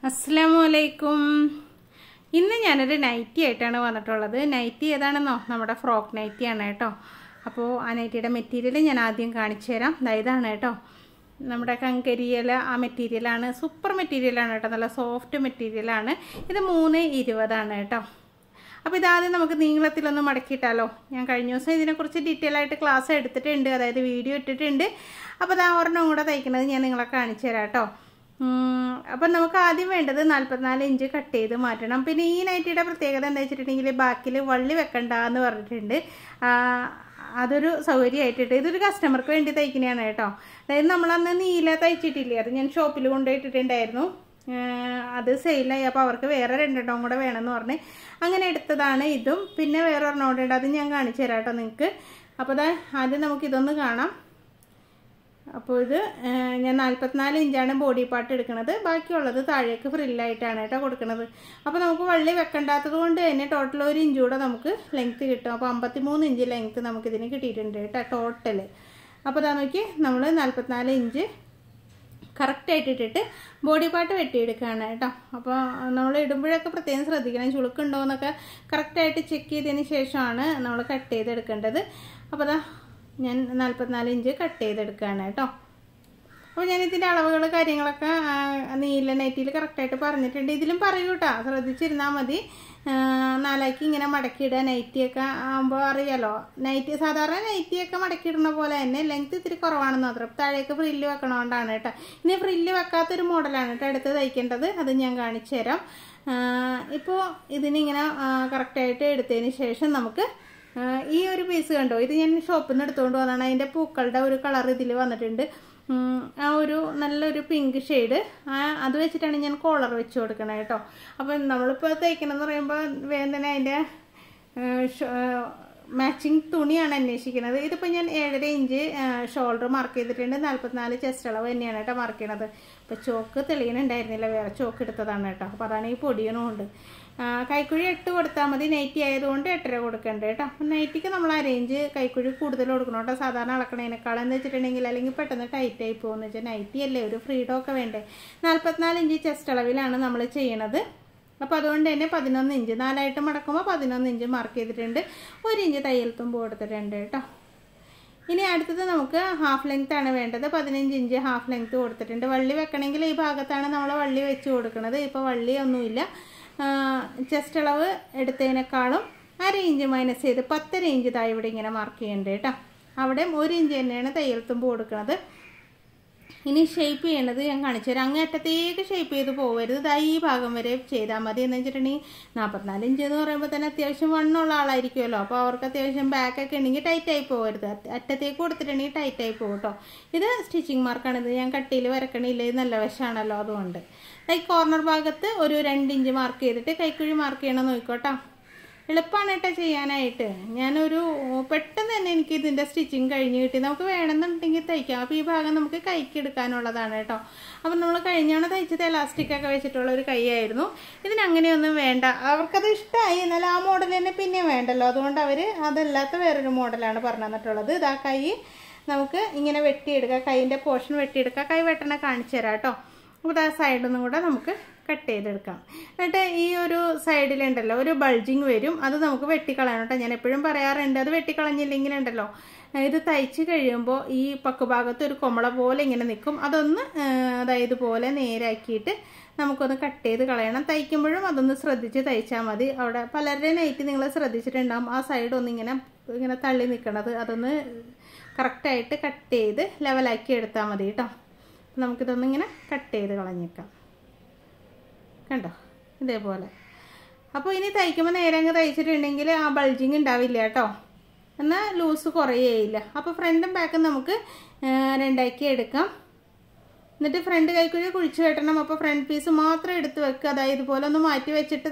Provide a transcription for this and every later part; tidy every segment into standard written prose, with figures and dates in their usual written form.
അസ്സലാമുഅലൈക്കും. ഇന്ന് ഞാനൊരു നൈറ്റി ആയിട്ടാണ് വന്നിട്ടുള്ളത്. നൈറ്റി ഏതാണെന്നോ? നമ്മുടെ ഫ്രോക്ക് നൈറ്റിയാണ് കേട്ടോ. അപ്പോൾ ആ നൈറ്റിയുടെ മെറ്റീരിയൽ ഞാൻ ആദ്യം കാണിച്ചു തരാം. ഇതാണ് കേട്ടോ, നമ്മുടെ കങ്കരിയില ആ മെറ്റീരിയലാണ്. സൂപ്പർ മെറ്റീരിയലാണ് കേട്ടോ, നല്ല സോഫ്റ്റ് മെറ്റീരിയലാണ്. ഇത് 320 കേട്ടോ. അപ്പോൾ ഇതാദ്യം നമുക്ക് നീളത്തിലൊന്ന് മടക്കിയിട്ടാലോ. ഞാൻ കഴിഞ്ഞ ദിവസം ഇതിനെക്കുറിച്ച് ഡീറ്റെയിൽ ആയിട്ട് ക്ലാസ് എടുത്തിട്ടുണ്ട്, അതായത് വീഡിയോ ഇട്ടിട്ടുണ്ട്. അപ്പോൾ അത് ഒരെണ്ണം കൂടെ തയ്ക്കുന്നത് ഞാൻ നിങ്ങളെ കാണിച്ചു തരാം കേട്ടോ. അപ്പം നമുക്ക് ആദ്യം വേണ്ടത് 44 ഇഞ്ച് കട്ട് ചെയ്ത് മാറ്റണം. പിന്നെ ഈ നൈറ്റിയുടെ പ്രത്യേകത എന്താ വെച്ചിട്ടുണ്ടെങ്കിൽ ബാക്കിൽ വള്ളി വെക്കണ്ട എന്ന് പറഞ്ഞിട്ടുണ്ട്. അതൊരു സൗകര്യമായിട്ടിട്ട് ഇതൊരു കസ്റ്റമർക്ക് വേണ്ടി തയ്ക്കുന്നതാണ് കേട്ടോ. അതായത് നമ്മളന്ന് നീല തയ്ച്ചിട്ടില്ലേ, അത് ഞാൻ ഷോപ്പിൽ കൊണ്ടുപോയിട്ടിട്ടുണ്ടായിരുന്നു. അത് സെയിലായി. അപ്പോൾ അവർക്ക് വേറെ 2 കൂടെ വേണമെന്ന് പറഞ്ഞ് അങ്ങനെ എടുത്തതാണ് ഇതും. പിന്നെ വേറെ ഒരെണ്ണം ഉണ്ട്, അത് ഞാൻ കാണിച്ചു തരാം കേട്ടോ നിങ്ങൾക്ക്. അപ്പോൾ ആദ്യം നമുക്കിതൊന്ന് കാണാം. അപ്പോൾ ഇത് ഞാൻ 44 ഇഞ്ചാണ് ബോഡി പാർട്ട് എടുക്കുന്നത്. ബാക്കിയുള്ളത് താഴേക്ക് ഫ്രില്ലായിട്ടാണ് കേട്ടോ കൊടുക്കുന്നത്. അപ്പോൾ നമുക്ക് വള്ളി വെക്കണ്ടാത്തത് കൊണ്ട് തന്നെ ടോട്ടൽ 1 ഇഞ്ച് കൂടെ നമുക്ക് ലെങ്ത്ത് കിട്ടും. അപ്പോൾ 53 ഇഞ്ച് ലെങ്ത്ത് നമുക്കിതിന് കിട്ടിയിട്ടുണ്ട് കേട്ടോ ടോട്ടൽ. അപ്പോൾ ഇതാ നോക്കി, നമ്മൾ 44 ഇഞ്ച് കറക്റ്റായിട്ട് ഇട്ടിട്ട് ബോഡി പാർട്ട് വെട്ടിയെടുക്കുകയാണ് കേട്ടോ. അപ്പോൾ നമ്മൾ ഇടുമ്പോഴൊക്കെ പ്രത്യേകം ശ്രദ്ധിക്കണം, ചുളുക്കുണ്ടോ എന്നൊക്കെ കറക്റ്റായിട്ട് ചെക്ക് ചെയ്തതിന് ശേഷമാണ് നമ്മൾ കട്ട് ചെയ്തെടുക്കേണ്ടത്. അപ്പോൾ ഞാൻ 44 ഇഞ്ച് കട്ട് ചെയ്തെടുക്കുകയാണ് കേട്ടോ. അപ്പോൾ ഞാൻ ഇതിൻ്റെ അളവുകൾ കാര്യങ്ങളൊക്കെ നീല നൈറ്റിയിൽ കറക്റ്റായിട്ട് പറഞ്ഞിട്ടുണ്ട്. ഇതിലും പറയൂ കേട്ടോ, ശ്രദ്ധിച്ചിരുന്നാൽ മതി. 4 ഇങ്ങനെ മടക്കിയിടുക. നൈറ്റിയൊക്കെ ആകുമ്പോൾ അറിയാലോ, നൈറ്റി സാധാരണ നൈറ്റിയൊക്കെ മടക്കിയിടുന്ന പോലെ തന്നെ ലെങ്ത്ത് ഇത്തിരി കുറവാണെന്ന് മാത്രം. താഴേക്ക് ഫ്രില്ല് വെക്കണോണ്ടാണ് കേട്ടോ. ഇനി ഫ്രില്ല് വെക്കാത്തൊരു മോഡലാണ് കേട്ടോ എടുത്ത് തയ്ക്കേണ്ടത്, അത് ഞാൻ കാണിച്ചു തരാം. ഇപ്പോൾ ഇതിനിങ്ങനെ കറക്റ്റായിട്ട് എടുത്തതിന് ശേഷം നമുക്ക് ഈ ഒരു പീസ് കണ്ടോ, ഇത് ഞാൻ ഷോപ്പിൽ നിന്ന് എടുത്തുകൊണ്ട് വന്നതാണ്. അതിൻ്റെ പൂക്കളുടെ ഒരു കളർ ഇതിൽ വന്നിട്ടുണ്ട്. ആ ഒരു നല്ലൊരു പിങ്ക് ഷെയ്ഡ്, അത് വെച്ചിട്ടാണ് ഞാൻ കോളർ വെച്ച് കൊടുക്കണത് കേട്ടോ. അപ്പം നമ്മളിപ്പോൾ തയ്ക്കണമെന്ന് പറയുമ്പോൾ വേഗം തന്നെ അതിൻ്റെ മാച്ചിങ് തുണിയാണ് അന്വേഷിക്കുന്നത്. ഇതിപ്പോൾ ഞാൻ 7.5 ഇഞ്ച് ഷോൾഡർ മാർക്ക് ചെയ്തിട്ടുണ്ട്. 44 ചെസ്റ്റ് അളവ് തന്നെയാണ് കേട്ടോ മാർക്ക് ചെയ്യണത്. ഇപ്പോൾ ചോക്ക് തെളിയണുണ്ടായിരുന്നില്ല, വേറെ ചോക്ക് എടുത്തതാണ് കേട്ടോ. അപ്പോൾ അതാണ് ഈ പൊടിയണമുണ്ട്. കൈക്കുഴി 8 കൊടുത്താൽ മതി. നൈറ്റി ആയതുകൊണ്ട് 8.5 കൊടുക്കണ്ട കേട്ടോ. നൈറ്റിക്ക് നമ്മൾ അരേഞ്ച് കൈക്കുഴി കൂടുതൽ കൊടുക്കണം കേട്ടോ, സാധാരണ അളക്കണേനേക്കാൾ. എന്ന് വെച്ചിട്ടുണ്ടെങ്കിൽ അല്ലെങ്കിൽ പെട്ടെന്ന് ടൈറ്റ് ആയി പോകുമെന്ന് വെച്ചാൽ നൈറ്റി അല്ലേ, ഒരു ഫ്രീഡം ഒക്കെ വേണ്ടേ. 44 ഇഞ്ച് ചെസ്റ്റ് അളവിലാണ് നമ്മൾ ചെയ്യണത്. അപ്പോൾ അതുകൊണ്ട് തന്നെ 11 ഇഞ്ച് 4 മടക്കുമ്പോൾ 11 ഇഞ്ച് മാർക്ക് ചെയ്തിട്ടുണ്ട്. 1 ഇഞ്ച് തയ്യൽ തുമ്പ് കൊടുത്തിട്ടുണ്ട് കേട്ടോ. ഇനി അടുത്തത് നമുക്ക് ഹാഫ് ലെങ്ത് ആണ് വേണ്ടത്. 15 ഇഞ്ച് ഹാഫ് ലെങ്ത് കൊടുത്തിട്ടുണ്ട്. വള്ളി വെക്കണമെങ്കിൽ ഈ ഭാഗത്താണ് നമ്മൾ വള്ളി വെച്ച് കൊടുക്കുന്നത്. ഇപ്പോൾ വള്ളി ഒന്നുമില്ല. ചെസ്റ്റ് അളവ് എടുത്തതിനേക്കാളും 1/2 ഇഞ്ച് മൈനസ് ചെയ്ത് 10.5 ഇഞ്ച് താഴെ ഇവിടെ ഇങ്ങനെ മാർക്ക് ചെയ്യേണ്ടത് കേട്ടോ. അവിടെ 1 ഇഞ്ച് തന്നെയാണ് തയ്യൽ തുമ്പ് കൊടുക്കുന്നത്. ഇനി ഷേപ്പ് ചെയ്യേണ്ടത് ഞാൻ കാണിച്ചു തരാം. അങ്ങ് അറ്റത്തേക്ക് ഷേപ്പ് ചെയ്ത് പോകരുത്, ഈ ഭാഗം വരെ ചെയ്താൽ മതി. എന്ന് വെച്ചിട്ടുണ്ടെങ്കിൽ 44 ഇഞ്ച് എന്ന് പറയുമ്പോൾ തന്നെ അത്യാവശ്യം വണ്ണുള്ള ആളായിരിക്കുമല്ലോ. അപ്പോൾ അവർക്ക് അത്യാവശ്യം ബാക്കൊക്കെ ഉണ്ടെങ്കിൽ ടൈറ്റായി പോകരുത്. അറ്റത്തേക്ക് കൊടുത്തിട്ടുണ്ടെങ്കിൽ ടൈറ്റായി പോകും കേട്ടോ. ഇത് സ്റ്റിച്ചിങ് മാർക്കാണിത്, ഞാൻ കട്ടിയിൽ വരക്കണില്ല, ഇത് നല്ല വശമാണല്ലോ. അതുകൊണ്ട് ഈ കോർണർ ഭാഗത്ത് ഒരു 2 ഇഞ്ച് മാർക്ക് ചെയ്തിട്ട് കൈക്കുഴി മാർക്ക് ചെയ്യണം നോക്കിക്കോട്ടോ. എളുപ്പമാണ് കേട്ടോ ചെയ്യാനായിട്ട്. ഞാനൊരു പെട്ടെന്ന് തന്നെ എനിക്ക് ഇതിൻ്റെ സ്റ്റിച്ചിങ് കഴിഞ്ഞ് കിട്ടി. നമുക്ക് വേണമെന്നുണ്ടെങ്കിൽ തയ്ക്കാം. അപ്പോൾ ഈ ഭാഗം നമുക്ക് കൈക്ക് എടുക്കാനുള്ളതാണ് കേട്ടോ. അപ്പം നമ്മൾ കഴിഞ്ഞാണ് തയ്ച്ചത് എലാസ്റ്റിക്കൊക്കെ വെച്ചിട്ടുള്ള ഒരു കൈയായിരുന്നു. ഇതിനങ്ങനെയൊന്നും വേണ്ട, അവർക്കത് ഇഷ്ടമായി. എന്നാൽ ആ മോഡൽ തന്നെ പിന്നെ വേണ്ടല്ലോ, അതുകൊണ്ട് അവർ അതല്ലാത്ത വേറൊരു മോഡലാണ് പറഞ്ഞു തന്നിട്ടുള്ളത്. ഇതാ കൈ നമുക്ക് ഇങ്ങനെ വെട്ടിയെടുക്കുക, കൈയിൻ്റെ പോർഷൻ വെട്ടിയെടുക്കുക. കൈ വെട്ടണ കാണിച്ചു തരാം കേട്ടോ. അപ്പോൾ ആ സൈഡിൽ നിന്നും കൂടെ നമുക്ക് കട്ട് ചെയ്തെടുക്കാം. എന്നിട്ട് ഈ ഒരു സൈഡിലുണ്ടല്ലോ ഒരു ബൾജിങ് വരും, അത് നമുക്ക് വെട്ടിക്കളയണം കേട്ടോ. ഞാൻ എപ്പോഴും പറയാറുണ്ട്, അത് വെട്ടിക്കളഞ്ഞില്ലെങ്കിലുണ്ടല്ലോ ഇത് തയ്ച്ച് കഴിയുമ്പോൾ ഈ പക്കുഭാഗത്ത് ഒരു കൊമള പോലെ ഇങ്ങനെ നിൽക്കും. അതൊന്ന് അതായത് ഇതുപോലെ നേരാക്കിയിട്ട് നമുക്കൊന്ന് കട്ട് ചെയ്ത് കളയണം. തയ്ക്കുമ്പോഴും അതൊന്ന് ശ്രദ്ധിച്ച് തയ്ച്ചാൽ മതി. അവിടെ പലരുടെ നൈറ്റ് നിങ്ങൾ ശ്രദ്ധിച്ചിട്ടുണ്ടാകും, ആ സൈഡ് ഒന്ന് ഇങ്ങനെ തള്ളി നിൽക്കണത്. അതൊന്ന് കറക്റ്റായിട്ട് കട്ട് ചെയ്ത് ലെവലാക്കി എടുത്താൽ മതി കേട്ടോ. നമുക്കിതൊന്നിങ്ങനെ കട്ട് ചെയ്ത് കളഞ്ഞേക്കാം കണ്ടോ, ഇതേപോലെ. അപ്പോൾ ഇനി തയ്ക്കുമ്പോൾ നേരെ അങ്ങ് തയ്ച്ചിട്ടുണ്ടെങ്കിൽ ആ ബൾജിങ് ഉണ്ടാവില്ല കേട്ടോ, എന്നാൽ ലൂസ് കുറയേയില്ല. അപ്പോൾ ഫ്രണ്ടും ബാക്കും നമുക്ക് 2 എടുക്കാം. എന്നിട്ട് ഫ്രണ്ട് കൈക്കുഴി കുഴിച്ച് വെട്ടണം. അപ്പോൾ ഫ്രണ്ട് പീസ് മാത്രം എടുത്ത് വെക്കുക. അതായത് ഇതുപോലെ ഒന്ന് മാറ്റി വെച്ചിട്ട്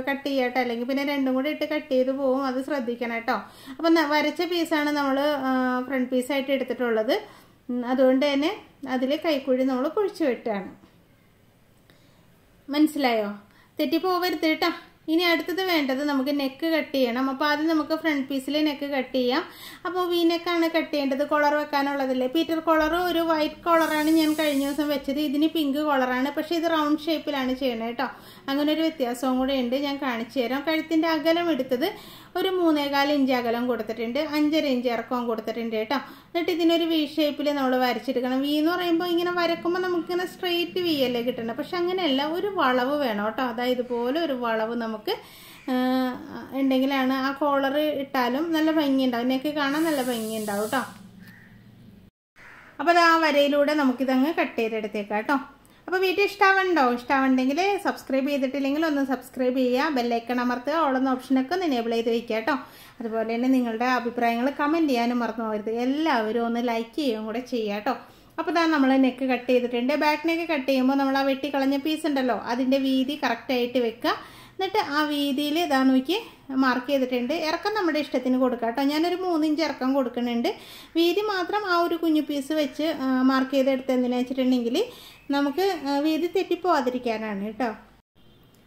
കട്ട് ചെയ്യട്ടോ, അല്ലെങ്കിൽ പിന്നെ 2 കൂടെ ഇട്ട് കട്ട് ചെയ്ത് പോകും, അത് ശ്രദ്ധിക്കണം കേട്ടോ. അപ്പം വരച്ച പീസാണ് നമ്മൾ ഫ്രണ്ട് പീസായിട്ട് എടുത്തിട്ടുള്ളത്. അതുകൊണ്ട് തന്നെ അതിൽ കൈക്കുഴി നമ്മൾ കുഴിച്ച് വെട്ടുകയാണ്. മനസ്സിലായോ? തെറ്റിപ്പോവരുത് കേട്ടോ. ഇനി അടുത്തത് വേണ്ടത് നമുക്ക് നെക്ക് കട്ട് ചെയ്യണം. അപ്പോൾ ആദ്യം നമുക്ക് ഫ്രണ്ട് പീസിൽ നെക്ക് കട്ട് ചെയ്യാം. അപ്പോൾ വി നെക്കാണ് കട്ട് ചെയ്യേണ്ടത്, കോളർ വെക്കാനുള്ളതല്ലേ. പീറ്റർ കോളർ ഒരു വൈറ്റ് കോളറാണ് ഞാൻ കഴിഞ്ഞ ദിവസം വെച്ചത്, ഇതിന് പിങ്ക് കോളറാണ്. പക്ഷേ ഇത് റൗണ്ട് ഷേപ്പിലാണ് ചെയ്യണത് കേട്ടോ. അങ്ങനെ ഒരു വ്യത്യാസവും കൂടെ ഉണ്ട്, ഞാൻ കാണിച്ചു തരാം. കഴുത്തിൻ്റെ അകലം എടുത്തത് ഒരു 3.25 ഇഞ്ച് അകലം കൊടുത്തിട്ടുണ്ട്, 5.5 ഇഞ്ച് ഇറക്കവും കൊടുത്തിട്ടുണ്ട് കേട്ടോ. എന്നിട്ട് ഇതിനൊരു വി ഷേപ്പിൽ നമ്മൾ വരച്ചെടുക്കണം. വി എന്ന് പറയുമ്പോൾ ഇങ്ങനെ വരക്കുമ്പോൾ നമുക്കിങ്ങനെ സ്ട്രെയിറ്റ് വി അല്ലേ കിട്ടണം. പക്ഷെ അങ്ങനെയല്ല, ഒരു വളവ് വേണം കേട്ടോ. അതായത് ഇതുപോലെ ഒരു വളവ് നമുക്ക് ഉണ്ടെങ്കിലാണ് ആ കോളർ ഇട്ടാലും നല്ല ഭംഗിയുണ്ടാവും, നെക്ക് കാണാൻ നല്ല ഭംഗിയുണ്ടാവും കേട്ടോ. അപ്പോൾ അത് ആ വരയിലൂടെ നമുക്കിതങ്ങ് കട്ട് ചെയ്തെടുത്തേക്കാം കേട്ടോ. അപ്പോൾ വീഡിയോ ഇഷ്ടമാവുണ്ടെങ്കിൽ സബ്സ്ക്രൈബ് ചെയ്തിട്ടില്ലെങ്കിൽ ഒന്ന് സബ്സ്ക്രൈബ് ചെയ്യുക, ബെല്ലൈക്കൺ അമർത്തുക, ഓളെന്ന ഓപ്ഷനൊക്കെ ഒന്ന് എനേബിൾ ചെയ്ത് വയ്ക്കുക കേട്ടോ. അതുപോലെ തന്നെ നിങ്ങളുടെ അഭിപ്രായങ്ങൾ കമൻറ്റ് ചെയ്യാനും മറന്നു പോകരുത്. എല്ലാവരും ഒന്ന് ലൈക്ക് ചെയ്യുകയും കൂടെ ചെയ്യുക കേട്ടോ. അപ്പോൾ ഇതാ നമ്മൾ നെക്ക് കട്ട് ചെയ്തിട്ടുണ്ട്. ബാക്ക് നെക്ക് കട്ട് ചെയ്യുമ്പോൾ നമ്മൾ ആ വെട്ടിക്കളഞ്ഞ പീസ് ഉണ്ടല്ലോ അതിൻ്റെ വീതി കറക്റ്റായിട്ട് വെക്കുക. എന്നിട്ട് ആ വീതിയിൽ ഇതാ നോക്കി മാർക്ക് ചെയ്തിട്ടുണ്ട്. ഇറക്കം നമ്മുടെ ഇഷ്ടത്തിന് കൊടുക്കുക കേട്ടോ. ഞാനൊരു 3 ഇഞ്ച് ഇറക്കം കൊടുക്കുന്നുണ്ട്. വീതി മാത്രം ആ ഒരു കുഞ്ഞു പീസ് വെച്ച് മാർക്ക് ചെയ്തെടുത്ത് എന്തിനാ വെച്ചിട്ടുണ്ടെങ്കിൽ നമുക്ക് വീതി തെറ്റിപ്പോവാതിരിക്കാനാണ് കേട്ടോ.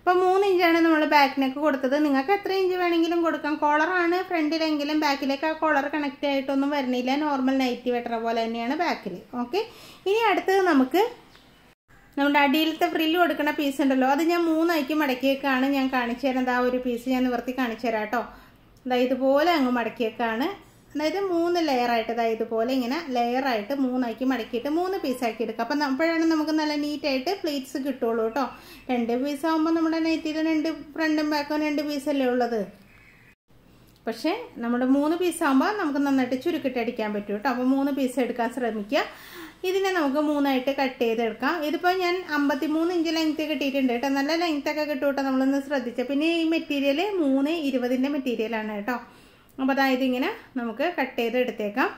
അപ്പോൾ 3 ഇഞ്ചാണ് നമ്മൾ ബാക്ക് നെക്ക് കൊടുത്തത്. നിങ്ങൾക്ക് എത്ര ഇഞ്ച് വേണമെങ്കിലും കൊടുക്കാം. കോളറാണ് ഫ്രണ്ടിലെങ്കിലും ബാക്കിലേക്ക് ആ കോളർ കണക്റ്റ് ആയിട്ടൊന്നും വരണില്ല. നോർമൽ നൈറ്റി വെട്ടറ പോലെ തന്നെയാണ് ബാക്കിൽ. ഓക്കെ, ഇനി അടുത്തത് നമുക്ക് നമ്മുടെ അടിയിലത്തെ ഫ്രില്ല് കൊടുക്കുന്ന പീസ് ഉണ്ടല്ലോ അത് ഞാൻ 3 ആക്കി മടക്കിയേക്കാണ് ഞാൻ കാണിച്ചു തരാം. ആ ഒരു പീസ് ഞാൻ നിവർത്തി കാണിച്ചു തരാം കേട്ടോ. അതായത് ഇതുപോലെ അങ്ങ് മടക്കിയേക്കാണ്. അതായത് 3 ലെയറായിട്ട് അതായത് ഇതുപോലെ ഇങ്ങനെ ലെയറായിട്ട് 3 ആക്കി മടക്കിയിട്ട് 3 പീസാക്കി എടുക്കുക. അപ്പം അപ്പോഴാണ് നമുക്ക് നല്ല നീറ്റായിട്ട് പ്ലേറ്റ്സ് കിട്ടുള്ളൂ കേട്ടോ. 2 പീസാകുമ്പോൾ നമ്മുടെ നൈറ്റിയിൽ 2 ഫ്രണ്ടും ബാക്കും 2 പീസല്ലേ ഉള്ളത്. പക്ഷേ നമ്മുടെ 3 പീസാകുമ്പോൾ നമുക്ക് നന്നായിട്ട് ചുരുക്കിട്ടടിക്കാൻ പറ്റും കേട്ടോ. അപ്പോൾ 3 പീസ് എടുക്കാൻ ശ്രമിക്കുക. ഇതിനെ നമുക്ക് 3 ആയിട്ട് കട്ട് ചെയ്തെടുക്കാം. ഇതിപ്പോൾ ഞാൻ 53 ഇഞ്ച് ലെങ്ത്ത് കിട്ടിയിട്ടുണ്ട് കേട്ടോ. നല്ല ലെങ്ത്തൊക്കെ കിട്ടും കേട്ടോ, നമ്മളൊന്ന് ശ്രദ്ധിച്ചാൽ. പിന്നെ ഈ മെറ്റീരിയൽ 3.20 മെറ്റീരിയലാണ് കേട്ടോ. അപ്പോൾ അതായത് ഇങ്ങനെ നമുക്ക് കട്ട് ചെയ്ത് എടുത്തേക്കാം,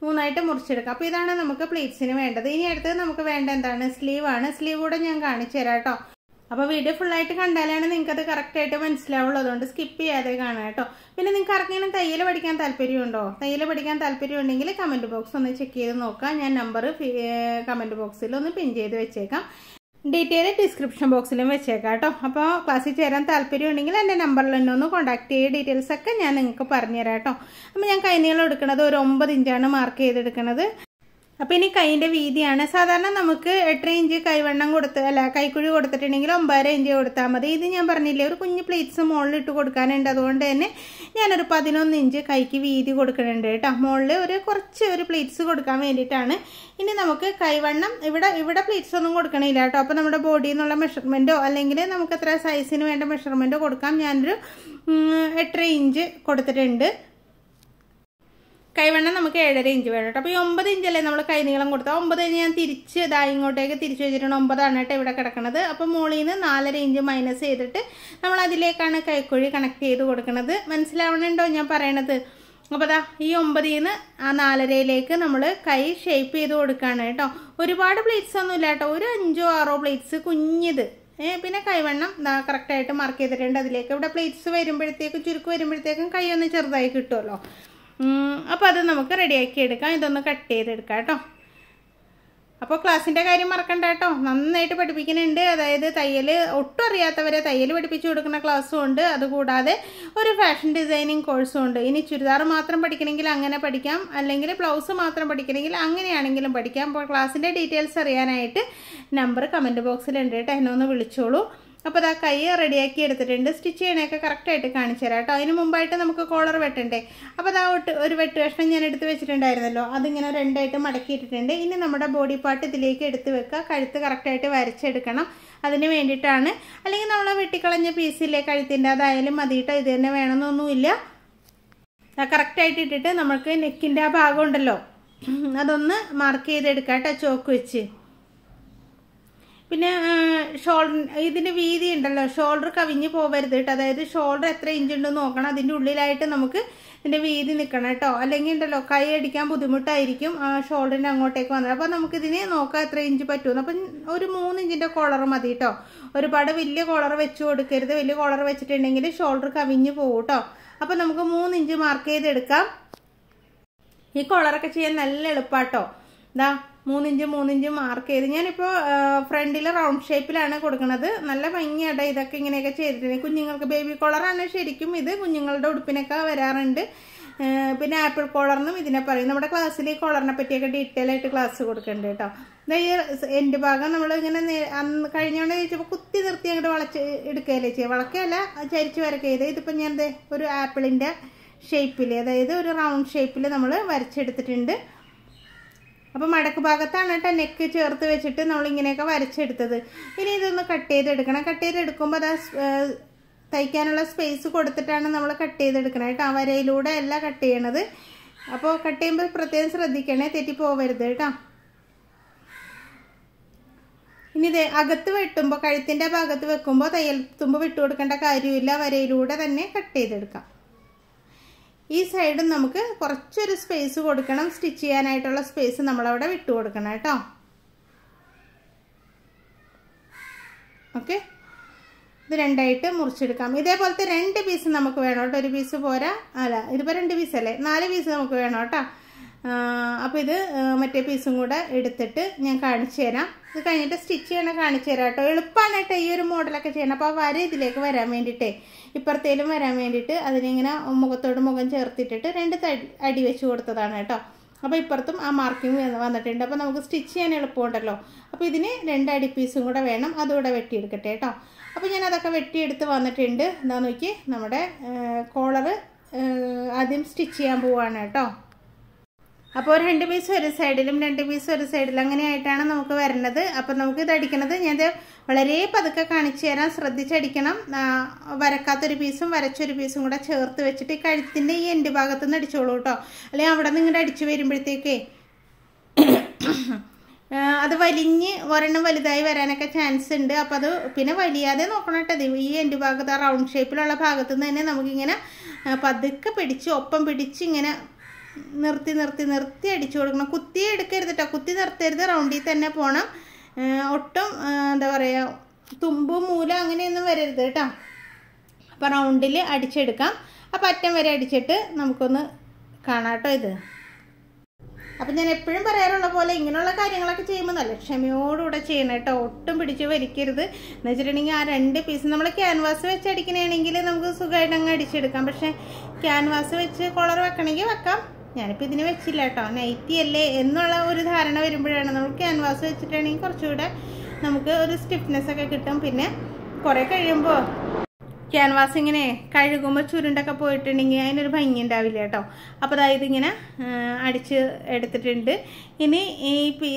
3 ആയിട്ട് മുറിച്ചെടുക്കാം. അപ്പോൾ ഇതാണ് നമുക്ക് പ്ലേറ്റ്സിന് വേണ്ടത്. ഇനി അടുത്തത് നമുക്ക് വേണ്ട എന്താണ്, സ്ലീവാണ്. സ്ലീവ് കൂടെ ഞാൻ കാണിച്ചു തരാം കേട്ടോ. അപ്പോൾ വീഡിയോ ഫുള്ളായിട്ട് കണ്ടാലാണ് നിങ്ങൾക്കത് കറക്റ്റായിട്ട് മനസ്സിലാവുള്ളൂ. അതുകൊണ്ട് സ്കിപ്പ് ചെയ്യാതെ കാണാം കേട്ടോ. പിന്നെ നിങ്ങൾക്ക് ആർക്കെങ്കിലും തയ്യൽ പഠിക്കാൻ താല്പര്യമുണ്ടോ? തയ്യൽ പഠിക്കാൻ താല്പര്യമുണ്ടെങ്കിൽ കമൻറ്റ് ബോക്സ് ഒന്ന് ചെക്ക് ചെയ്ത് നോക്കാം. ഞാൻ നമ്പർ കമൻറ്റ് ബോക്സിൽ ഒന്ന് പിൻ ചെയ്ത് വെച്ചേക്കാം. ഡീറ്റെയിൽ ഡിസ്ക്രിപ്ഷൻ ബോക്സിലും വെച്ചേക്കാം കേട്ടോ. അപ്പോൾ ക്ലാസ്സിൽ ചേരാൻ താല്പര്യമുണ്ടെങ്കിൽ എൻ്റെ നമ്പറിൽ തന്നെ ഒന്ന് കോൺടാക്ട് ചെയ്യുക. ഡീറ്റെയിൽസൊക്കെ ഞാൻ നിങ്ങൾക്ക് പറഞ്ഞുതരാം കേട്ടോ. അപ്പോൾ ഞാൻ കൈനീളം എടുക്കുന്നത് ഒരു 9 ഇഞ്ചാണ് മാർക്ക് ചെയ്തെടുക്കുന്നത്. അപ്പോൾ ഇനി കൈൻ്റെ വീതിയാണ്. സാധാരണ നമുക്ക് 8 ഇഞ്ച് കൈവണ്ണം കൈക്കുഴി കൊടുത്തിട്ടുണ്ടെങ്കിൽ 9.5 ഇഞ്ച് കൊടുത്താൽ മതി. ഇത് ഞാൻ പറഞ്ഞില്ലേ ഒരു കുഞ്ഞ് പ്ലേറ്റ്സ് മുകളിലിട്ട് കൊടുക്കാനുണ്ട്. അതുകൊണ്ട് തന്നെ ഞാനൊരു 11 ഇഞ്ച് കൈക്ക് വീതി കൊടുക്കുന്നുണ്ട് കേട്ടോ. മുകളിൽ കുറച്ച് പ്ലേറ്റ്സ് കൊടുക്കാൻ വേണ്ടിയിട്ടാണ്. ഇനി നമുക്ക് കൈവണ്ണം ഇവിടെ പ്ലേറ്റ്സ് ഒന്നും കൊടുക്കണില്ല കേട്ടോ. അപ്പോൾ നമ്മുടെ ബോഡിയിൽ നിന്നുള്ള മെഷർമെൻറ്റോ അല്ലെങ്കിൽ നമുക്ക് എത്ര സൈസിന് വേണ്ട മെഷർമെൻറ്റോ കൊടുക്കാം. ഞാനൊരു 8 ഇഞ്ച് കൊടുത്തിട്ടുണ്ട്. കൈവണ്ണം നമുക്ക് 7.5 ഇഞ്ച് വേണം കേട്ടോ. അപ്പോൾ ഈ 9 ഇഞ്ചല്ലേ നമ്മൾ കൈനീളം കൊടുത്താൽ 9 ഞാൻ തിരിച്ച് ഇങ്ങോട്ടേക്ക് തിരിച്ചു വെച്ചിട്ടുണ്ട്. 9 ആണ് കേട്ടോ ഇവിടെ കിടക്കുന്നത്. അപ്പോൾ മുകളിൽ നിന്ന് 4.5 ഇഞ്ച് മൈനസ് ചെയ്തിട്ട് നമ്മൾ അതിലേക്കാണ് കൈക്കുഴി കണക്ട് ചെയ്ത് കൊടുക്കുന്നത്. മനസ്സിലാവണുണ്ടോ ഞാൻ പറയണത്? അപ്പോൾ ഈ 9ൽ നിന്ന് ആ 4.5യിലേക്ക് നമ്മൾ കൈ ഷേപ്പ് ചെയ്ത് കൊടുക്കുകയാണ് കേട്ടോ. ഒരുപാട് പ്ലേറ്റ്സ് ഒന്നും ഇല്ല കേട്ടോ, ഒരു 5-6 പ്ലേറ്റ്സ് കുഞ്ഞിത്. പിന്നെ കൈവണ്ണം കറക്റ്റായിട്ട് മാർക്ക് ചെയ്തിട്ടുണ്ട്. അതിലേക്ക് ഇവിടെ പ്ലേറ്റ്സ് വരുമ്പോഴത്തേക്കും ചുരുക്ക് വരുമ്പോഴത്തേക്കും കൈ ഒന്ന് ചെറുതായി കിട്ടുമല്ലോ. അപ്പോൾ അത് നമുക്ക് റെഡിയാക്കി എടുക്കാം. ഇതൊന്ന് കട്ട് ചെയ്തെടുക്കാം കേട്ടോ. അപ്പോൾ ക്ലാസ്സിൻ്റെ കാര്യം മറക്കണ്ട കേട്ടോ, നന്നായിട്ട് പഠിപ്പിക്കുന്നുണ്ട്. അതായത് തയ്യൽ ഒട്ടും അറിയാത്തവരെ തയ്യൽ പഠിപ്പിച്ചു കൊടുക്കുന്ന ക്ലാസ്സും ഉണ്ട്. അതുകൂടാതെ ഒരു ഫാഷൻ ഡിസൈനിങ് കോഴ്സും ഉണ്ട്. ഇനി ചുരിദാർ മാത്രം പഠിക്കണമെങ്കിൽ അങ്ങനെ പഠിക്കാം, അല്ലെങ്കിൽ ബ്ലൗസ് മാത്രം പഠിക്കണമെങ്കിൽ അങ്ങനെയാണെങ്കിലും പഠിക്കാം. അപ്പോൾ ക്ലാസ്സിൻ്റെ ഡീറ്റെയിൽസ് അറിയാനായിട്ട് നമ്പർ കമൻറ്റ് ബോക്സിലുണ്ട് കേട്ടോ, എന്നെ ഒന്ന് വിളിച്ചോളൂ. അപ്പോൾ കൈ റെഡിയാക്കി എടുത്തിട്ടുണ്ട്. സ്റ്റിച്ച് ചെയ്യണയൊക്കെ കറക്റ്റായിട്ട് കാണിച്ചു തരാം കേട്ടോ. അതിന് മുമ്പായിട്ട് നമുക്ക് കോളർ വെട്ടണ്ടേ. അപ്പോൾ ഒരു വെട്ട് കഷ്ണം ഞാൻ എടുത്ത് വെച്ചിട്ടുണ്ടായിരുന്നല്ലോ, അതിങ്ങനെ 2 ആയിട്ട് മടക്കിയിട്ടിട്ടുണ്ട്. ഇനി നമ്മുടെ ബോഡി പാർട്ട് ഇതിലേക്ക് എടുത്ത് വെക്കുക. കഴുത്ത് കറക്റ്റായിട്ട് വരച്ചെടുക്കണം. അതിന് വേണ്ടിയിട്ടാണ്. അല്ലെങ്കിൽ നമ്മൾ വെട്ടിക്കളഞ്ഞ പീസില്ലേ കഴുത്തിൻ്റെ, അതായാലും മതിയിട്ടോ, ഇത് തന്നെ വേണമെന്നൊന്നുമില്ല. കറക്റ്റായിട്ട് ഇട്ടിട്ട് നമുക്ക് നെക്കിൻ്റെ ആ ഭാഗം ഉണ്ടല്ലോ അതൊന്ന് മാർക്ക് ചെയ്തെടുക്കാം കേട്ടോ, ചോക്ക് വെച്ച്. പിന്നെ ഇതിൻ്റെ വീതി ഉണ്ടല്ലോ, ഷോൾഡർ കവിഞ്ഞ് പോകരുത് കേട്ടോ. അതായത് ഷോൾഡർ എത്ര ഇഞ്ച് ഉണ്ടെന്ന് നോക്കണം. അതിൻ്റെ ഉള്ളിലായിട്ട് നമുക്ക് ഇതിൻ്റെ വീതി നിൽക്കണം കേട്ടോ. അല്ലെങ്കിൽ ഉണ്ടല്ലോ കൈ അടിക്കാൻ ബുദ്ധിമുട്ടായിരിക്കും ഷോൾഡറിൻ്റെ അങ്ങോട്ടേക്ക് വന്നത്. അപ്പോൾ നമുക്കിതിന് നോക്കാം എത്ര ഇഞ്ച് പറ്റുമെന്ന്. അപ്പം ഒരു 3 ഇഞ്ചിൻ്റെ കോളർ മതി കേട്ടോ. ഒരുപാട് വലിയ കോളർ വെച്ച് കൊടുക്കരുത്. വലിയ കോളർ വെച്ചിട്ടുണ്ടെങ്കിൽ ഷോൾഡർ കവിഞ്ഞ് പോകും കേട്ടോ. അപ്പോൾ നമുക്ക് 3 ഇഞ്ച് മാർക്ക് ചെയ്തെടുക്കാം. ഈ കോളറൊക്കെ ചെയ്യാൻ നല്ല എളുപ്പാട്ടോ. ഇതാ 3 ഇഞ്ച് 3 ഇഞ്ച് മാർക്ക് ചെയ്ത് ഞാനിപ്പോൾ ഫ്രണ്ടിൽ റൗണ്ട് ഷേപ്പിലാണ് കൊടുക്കുന്നത്. നല്ല ഭംഗിയായിട്ട് ഇതൊക്കെ ഇങ്ങനെയൊക്കെ ചെയ്തിട്ടുണ്ട്. കുഞ്ഞുങ്ങൾക്ക് ബേബി കോളറാണ് ശരിക്കും ഇത്, കുഞ്ഞുങ്ങളുടെ ഉടുപ്പിനൊക്കെ വരാറുണ്ട്. പിന്നെ ആപ്പിൾ കോളറിനും ഇതിനെ പറയും. നമ്മുടെ ക്ലാസ്സിൽ ഈ കോളറിനെ പറ്റിയൊക്കെ ഡീറ്റെയിൽ ആയിട്ട് ക്ലാസ് കൊടുക്കുന്നുണ്ട് കേട്ടോ. ഈ എൻ്റെ ഭാഗം നമ്മൾ ഇങ്ങനെ അന്ന് കഴിഞ്ഞോണ്ട് ചോദിച്ചപ്പോൾ കുത്തി നിർത്തി അങ്ങോട്ട് വളച്ച് എടുക്കുകയല്ലേ ചെയ്യുക, വളക്കുകയല്ല ചരിച്ച് വരക്കുക ചെയ്ത്. ഇതിപ്പോൾ ഞാൻ ഒരു ആപ്പിളിൻ്റെ ഷേപ്പിൽ, അതായത് ഒരു റൗണ്ട് ഷേപ്പിൽ നമ്മൾ വരച്ചെടുത്തിട്ടുണ്ട്. അപ്പോൾ മടക്ക് ഭാഗത്താണ് കേട്ടോ നെക്ക് ചേർത്ത് വെച്ചിട്ട് നമ്മളിങ്ങനെയൊക്കെ വരച്ചെടുത്തത്. ഇനി ഇതൊന്ന് കട്ട് ചെയ്തെടുക്കണം. കട്ട് ചെയ്തെടുക്കുമ്പോൾ അത് തയ്ക്കാനുള്ള സ്പേസ് കൊടുത്തിട്ടാണ് നമ്മൾ കട്ട് ചെയ്തെടുക്കണം കേട്ടോ. വരയിലൂടെ അല്ല കട്ട് ചെയ്യണത്. അപ്പോൾ കട്ട് ചെയ്യുമ്പോൾ പ്രത്യേകം ശ്രദ്ധിക്കണേ, തെറ്റിപ്പോവരുത് കേട്ടോ. ഇനി ഇത് അകത്ത് വെട്ടുമ്പോൾ, കഴുത്തിൻ്റെ ഭാഗത്ത് വെക്കുമ്പോൾ തയ്യൽ തുമ്പ് വിട്ടു കൊടുക്കേണ്ട കാര്യമില്ല, വരയിലൂടെ തന്നെ കട്ട് ചെയ്തെടുക്കാം. ഈ സൈഡും നമുക്ക് കുറച്ചൊരു സ്പേസ് കൊടുക്കണം, സ്റ്റിച്ച് ചെയ്യാനായിട്ടുള്ള സ്പേസ് നമ്മളവിടെ വിട്ടു കൊടുക്കണം കേട്ടോ. ഓക്കെ, ഇത് രണ്ടായിട്ട് മുറിച്ചെടുക്കാം. ഇതേപോലത്തെ 2 പീസ് നമുക്ക് വേണം കേട്ടോ. ഒരു പീസ് പോരാ, അല്ല ഇതിപ്പോൾ 2 പീസല്ലേ, 4 പീസ് നമുക്ക് വേണം കേട്ടോ. അപ്പോൾ ഇത് മറ്റേ പീസും കൂടെ എടുത്തിട്ട് ഞാൻ കാണിച്ചു തരാം. ഇത് കഴിഞ്ഞിട്ട് സ്റ്റിച്ച് ചെയ്യണം കാണിച്ചു തരാം കേട്ടോ. എളുപ്പമാണ് കേട്ടോ ഈ ഒരു മോഡലൊക്കെ ചെയ്യണം. അപ്പോൾ ആ വര ഇതിലേക്ക് വരാൻ വേണ്ടിയിട്ടേ, ഇപ്പുറത്തേലും വരാൻ വേണ്ടിയിട്ട് അതിനിങ്ങനെ മുഖത്തോട് മുഖം ചേർത്തിട്ടിട്ട് 2 അടി വെച്ച് കൊടുത്തതാണ് കേട്ടോ. അപ്പോൾ ഇപ്പുറത്തും ആ മാർക്കിങ് വന്നിട്ടുണ്ട്. അപ്പോൾ നമുക്ക് സ്റ്റിച്ച് ചെയ്യാൻ എളുപ്പമുണ്ടല്ലോ. അപ്പോൾ ഇതിന് 2 അടി പീസും കൂടെ വേണം, അതുകൂടെ വെട്ടിയെടുക്കട്ടെ കേട്ടോ. അപ്പോൾ ഞാൻ അതൊക്കെ വെട്ടിയെടുത്ത് വന്നിട്ടുണ്ട്. എന്താ നോക്കി, നമ്മുടെ കോളറ് ആദ്യം സ്റ്റിച്ച് ചെയ്യാൻ പോവുകയാണ് കേട്ടോ. അപ്പോൾ 2 പീസ് ഒരു സൈഡിലും 2 പീസ് ഒരു സൈഡിലും അങ്ങനെയായിട്ടാണ് നമുക്ക് വരുന്നത്. അപ്പോൾ നമുക്ക് ഇത് അടിക്കണത് ഞാൻ വളരെ പതുക്കെ കാണിച്ചു തരാം, ശ്രദ്ധിച്ചടിക്കണം. വരക്കാത്തൊരു പീസും വരച്ചൊരു പീസും കൂടെ ചേർത്ത് വെച്ചിട്ട് ഈ കഴുത്തിൻ്റെ ഈ എൻഡ് ഭാഗത്തു നിന്ന് അടിച്ചോളൂ കേട്ടോ. അല്ലെങ്കിൽ അവിടെ നിന്ന് ഇങ്ങോട്ട് അടിച്ചു വരുമ്പോഴത്തേക്കേ അത് വലിഞ്ഞ് ഒരെണ്ണം വലുതായി വരാനൊക്കെ ചാൻസ് ഉണ്ട്. അപ്പോൾ അത് പിന്നെ വലിയാതെ നോക്കണം കേട്ടോ. ഈ എൻഡ് ഭാഗത്ത് ആ റൗണ്ട് ഷേപ്പിലുള്ള ഭാഗത്തു നിന്ന് തന്നെ നമുക്കിങ്ങനെ പതുക്കെ പിടിച്ച് ഒപ്പം പിടിച്ച് ഇങ്ങനെ നിർത്തി നിർത്തി നിർത്തി അടിച്ചു കൊടുക്കണം. കുത്തി എടുക്കരുത് കേട്ടോ, കുത്തി നിർത്തരുത്, റൗണ്ടിൽ തന്നെ പോകണം. ഒട്ടും എന്താ പറയുക, തുമ്പ് മൂല അങ്ങനെയൊന്നും വരരുത് കേട്ടോ. അപ്പോൾ റൗണ്ടിൽ അടിച്ചെടുക്കാം. അപ്പോൾ അറ്റം വരെ അടിച്ചിട്ട് നമുക്കൊന്ന് കാണാം കേട്ടോ ഇത്. അപ്പം ഞാൻ എപ്പോഴും പറയാറുള്ള പോലെ ഇങ്ങനെയുള്ള കാര്യങ്ങളൊക്കെ ചെയ്യുമ്പോൾ നല്ല ക്ഷമയോടുകൂടെ ചെയ്യണം കേട്ടോ. ഒട്ടും പിടിച്ച് വലിക്കരുത്. എന്ന് വെച്ചിട്ടുണ്ടെങ്കിൽ ആ 2 പീസ് നമ്മൾ ക്യാൻവാസ് വെച്ച് അടിക്കണമെങ്കിൽ നമുക്ക് സുഖമായിട്ട് അങ്ങ് അടിച്ചെടുക്കാം. പക്ഷേ ക്യാൻവാസ് വെച്ച് കോളർ വെക്കണമെങ്കിൽ വെക്കാം. ഞാനിപ്പോൾ ഇതിന് വെച്ചില്ല കേട്ടോ. നൈറ്റി അല്ലേ എന്നുള്ള ഒരു ധാരണ വരുമ്പോഴാണ് നമ്മൾ ക്യാൻവാസ് വെച്ചിട്ടാണെങ്കിൽ കുറച്ചുകൂടെ നമുക്ക് ഒരു സ്റ്റിഫ്നെസ് ഒക്കെ കിട്ടും. പിന്നെ കുറേ കഴിയുമ്പോൾ ക്യാൻവാസ് ഇങ്ങനെ കഴുകുമ്പോൾ ചുരുണ്ടൊക്കെ പോയിട്ടുണ്ടെങ്കിൽ അതിനൊരു ഭംഗി ഉണ്ടാവില്ല കേട്ടോ. അപ്പോൾ അതായത് ഇങ്ങനെ അടിച്ച് എടുത്തിട്ടുണ്ട്. ഇനി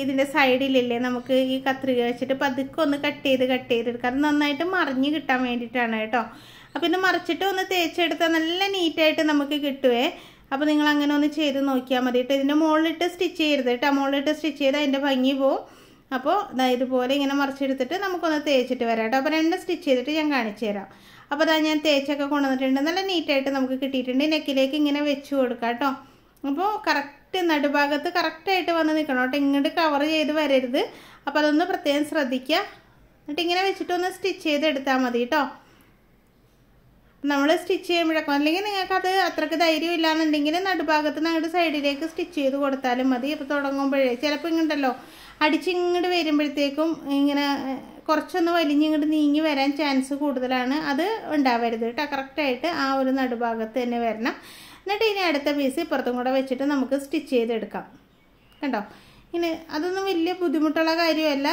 ഇതിൻ്റെ സൈഡിലില്ലേ നമുക്ക് ഈ കത്രിക വെച്ചിട്ട് പതുക്കെ ഒന്ന് കട്ട് ചെയ്തെടുക്കാം. അത് നന്നായിട്ട് മറിഞ്ഞ് കിട്ടാൻ വേണ്ടിയിട്ടാണ് കേട്ടോ. അപ്പോൾ ഇത് മറിച്ചിട്ട് ഒന്ന് തേച്ചെടുത്താൽ നല്ല നീറ്റായിട്ട് നമുക്ക് കിട്ടുവേ. അപ്പോൾ നിങ്ങൾ അങ്ങനെ ഒന്ന് ചെയ്ത് നോക്കിയാൽ മതി കേട്ടോ. ഇതിൻ്റെ മുകളിലിട്ട് സ്റ്റിച്ച് ചെയ്യരുത് കേട്ടോ. മുകളിലിട്ട് സ്റ്റിച്ച് ചെയ്താൽ അതിൻ്റെ ഭംഗി പോവും. അപ്പോൾ ഇതുപോലെ ഇങ്ങനെ മറിച്ചെടുത്തിട്ട് നമുക്കൊന്ന് തേച്ചിട്ട് വരാം കേട്ടോ. അപ്പോൾ 2 സ്റ്റിച്ച് ചെയ്തിട്ട് ഞാൻ കാണിച്ചു തരാം. അപ്പോൾ അതാ ഞാൻ തേച്ചൊക്കെ കൊണ്ടുവന്നിട്ടുണ്ട്. നല്ല നീറ്റായിട്ട് നമുക്ക് കിട്ടിയിട്ടുണ്ട്. നെക്കിലേക്ക് ഇങ്ങനെ വെച്ച് കൊടുക്കാം കേട്ടോ. അപ്പോൾ കറക്റ്റ് നടുഭാഗത്ത് കറക്റ്റായിട്ട് വന്ന് നിൽക്കണം കേട്ടോ. ഇങ്ങോട്ട് കവർ ചെയ്ത് വരരുത്. അപ്പോൾ അതൊന്ന് പ്രത്യേകം ശ്രദ്ധിക്കുക. എന്നിട്ട് ഇങ്ങനെ വെച്ചിട്ടൊന്ന് സ്റ്റിച്ച് ചെയ്തെടുത്താൽ മതി കേട്ടോ. നമ്മൾ സ്റ്റിച്ച് ചെയ്യുമ്പോഴൊക്കെ, അല്ലെങ്കിൽ നിങ്ങൾക്കത് അത്രയ്ക്ക് ധൈര്യം ഇല്ലാന്നുണ്ടെങ്കിൽ നടുഭാഗത്ത് ഞങ്ങളുടെ സൈഡിലേക്ക് സ്റ്റിച്ച് ചെയ്ത് കൊടുത്താലും മതി. അപ്പോൾ തുടങ്ങുമ്പോഴേ ചിലപ്പോൾ ഇങ്ങോട്ടല്ലോ അടിച്ചിങ്ങോട്ട് വരുമ്പോഴത്തേക്കും ഇങ്ങനെ കുറച്ചൊന്ന് വലിഞ്ഞിങ്ങോട്ട് നീങ്ങി വരാൻ ചാൻസ് കൂടുതലാണ്. അത് ഉണ്ടാവരുത് കേട്ടോ. കറക്റ്റായിട്ട് ആ ഒരു നടുഭാഗത്ത് തന്നെ വരണം. എന്നിട്ട് ഇനി അടുത്ത പീസ് ഇപ്പുറത്തും കൂടെ വെച്ചിട്ട് നമുക്ക് സ്റ്റിച്ച് ചെയ്തെടുക്കാം കണ്ടോ. ഇനി അതൊന്നും വലിയ ബുദ്ധിമുട്ടുള്ള കാര്യമല്ല,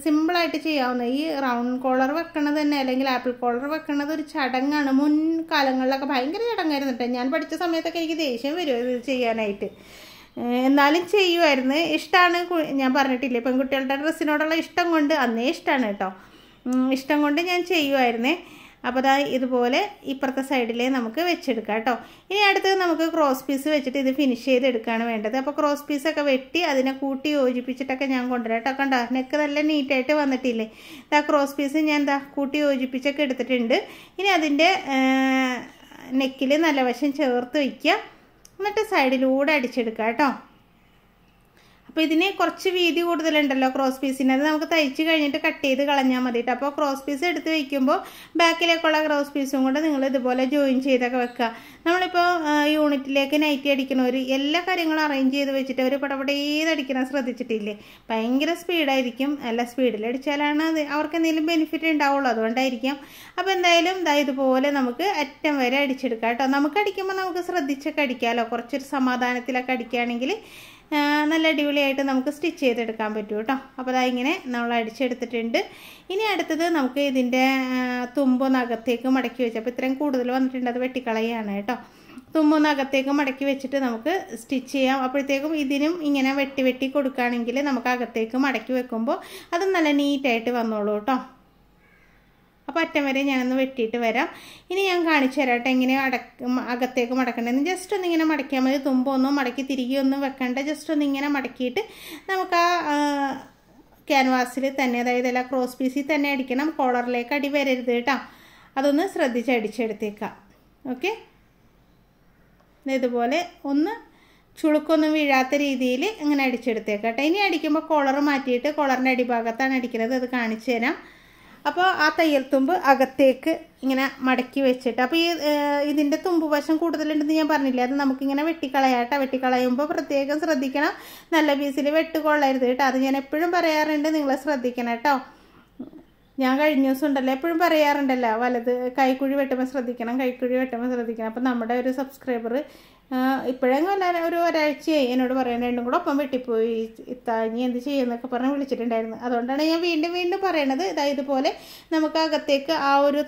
സിമ്പിളായിട്ട് ചെയ്യാവുന്ന. ഈ റൗണ്ട് കോളർ വെക്കണത് തന്നെ അല്ലെങ്കിൽ ആപ്പിൾ കോളർ വെക്കണത് ഒരു ചടങ്ങാണ്. മുൻകാലങ്ങളിലൊക്കെ ഭയങ്കര ചടങ്ങായിരുന്നു കേട്ടോ. ഞാൻ പഠിച്ച സമയത്തൊക്കെ എനിക്ക് ദേഷ്യം വരുമോ ഇത് ചെയ്യാനായിട്ട്. എന്നാലും ചെയ്യുമായിരുന്നു. ഇഷ്ടമാണ്, ഞാൻ പറഞ്ഞിട്ടില്ലേ പെൺകുട്ടികളുടെ ഡ്രസ്സിനോടുള്ള ഇഷ്ടം കൊണ്ട്, അന്നേ ഇഷ്ടമാണ് കേട്ടോ. ഇഷ്ടം കൊണ്ട് ഞാൻ ചെയ്യുമായിരുന്നേ. അപ്പോൾ അതാ ഇതുപോലെ ഇപ്പുറത്തെ സൈഡിലേ നമുക്ക് വെച്ചെടുക്കാം കേട്ടോ. ഇനി അടുത്തത് നമുക്ക് ക്രോസ് പീസ് വെച്ചിട്ട് ഇത് ഫിനിഷ് ചെയ്തെടുക്കുകയാണ് വേണ്ടത്. അപ്പോൾ ക്രോസ് പീസൊക്കെ വെട്ടി അതിനെ കൂട്ടി യോജിപ്പിച്ചിട്ടൊക്കെ ഞാൻ കൊണ്ടുവരാം കേട്ടോ. കണ്ടോ നെക്ക് നല്ല നീറ്റായിട്ട് വന്നിട്ടില്ലേ. ആ ക്രോസ് പീസ് ഞാൻ കൂട്ടി യോജിപ്പിച്ചൊക്കെ എടുത്തിട്ടുണ്ട്. ഇനി അതിൻ്റെ നെക്കിൽ നല്ല വശം ചേർത്ത് വയ്ക്കുക. എന്നിട്ട് സൈഡിലൂടെ അടിച്ചെടുക്കുക കേട്ടോ. അപ്പോൾ ഇതിന് കുറച്ച് വീതി കൂടുതലുണ്ടല്ലോ ക്രോസ് പീസിന്, അത് നമുക്ക് തയ്ച്ച് കഴിഞ്ഞിട്ട് കട്ട് ചെയ്ത് കളഞ്ഞാൽ മതിയിട്ട്. അപ്പോൾ ക്രോസ് പീസ് എടുത്ത് വയ്ക്കുമ്പോൾ ബാക്കിലേക്കുള്ള ക്രോസ് പീസും കൂടെ നിങ്ങൾ ഇതുപോലെ ജോയിൻ ചെയ്തൊക്കെ വെക്കുക. നമ്മളിപ്പോൾ യൂണിറ്റിലേക്ക് നൈറ്റി അടിക്കണവർ എല്ലാ കാര്യങ്ങളും അറേഞ്ച് ചെയ്ത് വെച്ചിട്ട് അവർ പടപടേത് അടിക്കണം ശ്രദ്ധിച്ചിട്ടില്ലേ? ഭയങ്കര സ്പീഡായിരിക്കും. നല്ല സ്പീഡിൽ അടിച്ചാലാണ് അത് അവർക്ക് എന്തെങ്കിലും ബെനിഫിറ്റ് ഉണ്ടാവുള്ളൂ, അതുകൊണ്ടായിരിക്കും. അപ്പോൾ എന്തായാലും ഇതുപോലെ നമുക്ക് അറ്റം വരെ അടിച്ചെടുക്കാം കേട്ടോ. നമുക്ക് അടിക്കുമ്പോൾ നമുക്ക് ശ്രദ്ധിച്ചൊക്കെ അടിക്കാമല്ലോ. കുറച്ചൊരു സമാധാനത്തിലൊക്കെ അടിക്കുകയാണെങ്കിൽ നല്ല അടിപൊളിയായിട്ട് നമുക്ക് സ്റ്റിച്ച് ചെയ്തെടുക്കാൻ പറ്റും കേട്ടോ. അപ്പോൾ ഇങ്ങനെ നമ്മൾ അടിച്ചെടുത്തിട്ടുണ്ട്. ഇനി അടുത്തത് നമുക്ക് ഇതിൻ്റെ തുമ്പൊന്നകത്തേക്ക് മടക്കി വെച്ച്, അപ്പോൾ ഇത്രയും കൂടുതൽ വന്നിട്ടുണ്ട്, അത് വെട്ടിക്കളയാണ് കേട്ടോ. തുമ്പൊന്നകത്തേക്ക് മടക്കി വെച്ചിട്ട് നമുക്ക് സ്റ്റിച്ച് ചെയ്യാം. അപ്പോഴത്തേക്കും ഇതിനും ഇങ്ങനെ വെട്ടി കൊടുക്കുകയാണെങ്കിൽ നമുക്ക് അകത്തേക്ക് മടക്കി വെക്കുമ്പോൾ അത് നല്ല നീറ്റായിട്ട് വന്നോളൂ കേട്ടോ. അപ്പോൾ അറ്റം വരെ ഞാനൊന്ന് വെട്ടിയിട്ട് വരാം. ഇനി ഞാൻ കാണിച്ചു തരാം കേട്ടോ എങ്ങനെ അകത്തേക്ക് മടക്കണ്ടെന്ന്. ജസ്റ്റ് ഒന്നിങ്ങനെ മടക്കിയാൽ മതി. തുമ്പൊന്നും മടക്കി തിരികെ ഒന്നും വെക്കണ്ട. ജസ്റ്റ് ഒന്നിങ്ങനെ മടക്കിയിട്ട് നമുക്ക് ആ ക്യാൻവാസിൽ തന്നെ, അതായത് എല്ലാ ക്രോസ് പീസിൽ തന്നെ അടിക്കണം. കോളറിലേക്ക് അടി വരരുത് കേട്ടോ. അതൊന്ന് ശ്രദ്ധിച്ച് അടിച്ചെടുത്തേക്കാം. ഓക്കെ, ഇതുപോലെ ഒന്ന് ചുളുക്കൊന്നും വീഴാത്ത രീതിയിൽ ഇങ്ങനെ അടിച്ചെടുത്തേക്കാം കേട്ടോ. ഇനി അടിക്കുമ്പോൾ കോളർ മാറ്റിയിട്ട് കോളറിൻ്റെ അടിഭാഗത്താണ് അടിക്കുന്നത്, അത് കാണിച്ചു തരാം. അപ്പോൾ ആ തയ്യൽ തുമ്പ് അകത്തേക്ക് ഇങ്ങനെ മടക്കി വെച്ചിട്ട്, അപ്പോൾ ഇതിൻ്റെ തുമ്പ് വശം കൂടുതലുണ്ടെന്ന് ഞാൻ പറഞ്ഞില്ല, അത് നമുക്കിങ്ങനെ വെട്ടിക്കളയാട്ടോ. വെട്ടിക്കളയുമ്പോൾ പ്രത്യേകം ശ്രദ്ധിക്കണം, നല്ല പീസിൽ വെട്ടുകൊള്ളരുത് കേട്ടോ. അത് ഞാൻ എപ്പോഴും പറയാറുണ്ട്, നിങ്ങൾ ശ്രദ്ധിക്കണം കേട്ടോ. ഞാൻ കഴിഞ്ഞ ദിവസം ഉണ്ടല്ലോ എപ്പോഴും പറയാറുണ്ടല്ലോ, കൈക്കുഴി വെട്ടുമ്പോൾ ശ്രദ്ധിക്കണം, കൈക്കുഴി വെട്ടുമ്പോൾ ശ്രദ്ധിക്കണം. അപ്പം നമ്മുടെ ഒരു സബ്സ്ക്രൈബർ ഇപ്പോഴെങ്കിലും ഒരാഴ്ചയായി എന്നോട് പറയാൻ, രണ്ടും കൂടെ ഒപ്പം വെട്ടിപ്പോയി ഇനി എന്ത് ചെയ്യുമെന്നൊക്കെ പറഞ്ഞ് വിളിച്ചിട്ടുണ്ടായിരുന്നു. അതുകൊണ്ടാണ് ഞാൻ വീണ്ടും പറയണത്. ഇതുപോലെ നമുക്ക് അകത്തേക്ക് ആ ഒരു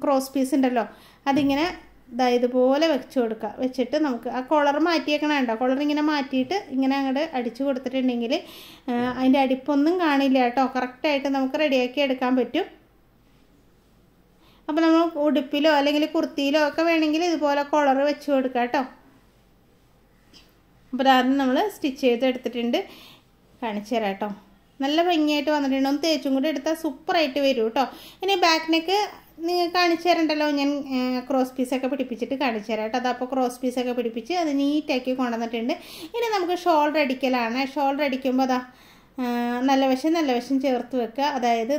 ക്രോസ് പീസ് ഉണ്ടല്ലോ അതിങ്ങനെ ഇതുപോലെ വെച്ച് കൊടുക്കുക. വെച്ചിട്ട് നമുക്ക് ആ കോളർ മാറ്റിയേക്കണം കേട്ടോ. കോളർ ഇങ്ങനെ മാറ്റിയിട്ട് ഇങ്ങനെ അങ്ങോട്ട് അടിച്ചു കൊടുത്തിട്ടുണ്ടെങ്കിൽ അതിൻ്റെ അടിപ്പൊന്നും കാണില്ല കേട്ടോ. കറക്റ്റായിട്ട് നമുക്ക് റെഡിയാക്കി എടുക്കാൻ പറ്റും. അപ്പോൾ നമ്മൾ ഉടുപ്പിലോ അല്ലെങ്കിൽ കുർത്തിയിലോ ഒക്കെ വേണമെങ്കിൽ ഇതുപോലെ കോളർ വെച്ച് കൊടുക്കുക കേട്ടോ. അപ്പോൾ ആദ്യം നമ്മൾ സ്റ്റിച്ച് ചെയ്തെടുത്തിട്ടുണ്ട്, കാണിച്ചു തരാം കേട്ടോ. നല്ല ഭംഗിയായിട്ട് വന്നിട്ടുണ്ട്. ഒന്ന് തേച്ചും കൂടി എടുത്താൽ സൂപ്പറായിട്ട് വരും കേട്ടോ. ഇനി ബാക്ക് നെക്ക് നിങ്ങൾ കാണിച്ചു തരണ്ടല്ലോ, ഞാൻ ക്രോസ് പീസൊക്കെ പിടിപ്പിച്ചിട്ട് കാണിച്ചു തരാം കേട്ടോ. അതപ്പോൾ ക്രോസ് പീസൊക്കെ പിടിപ്പിച്ച് അത് നീറ്റാക്കി കൊണ്ടുവന്നിട്ടുണ്ട്. ഇനി നമുക്ക് ഷോൾഡർ അടിക്കലാണ്. ഷോൾഡർ അടിക്കുമ്പോൾ നല്ല വശം ചേർത്ത് വെക്കുക. അതായത്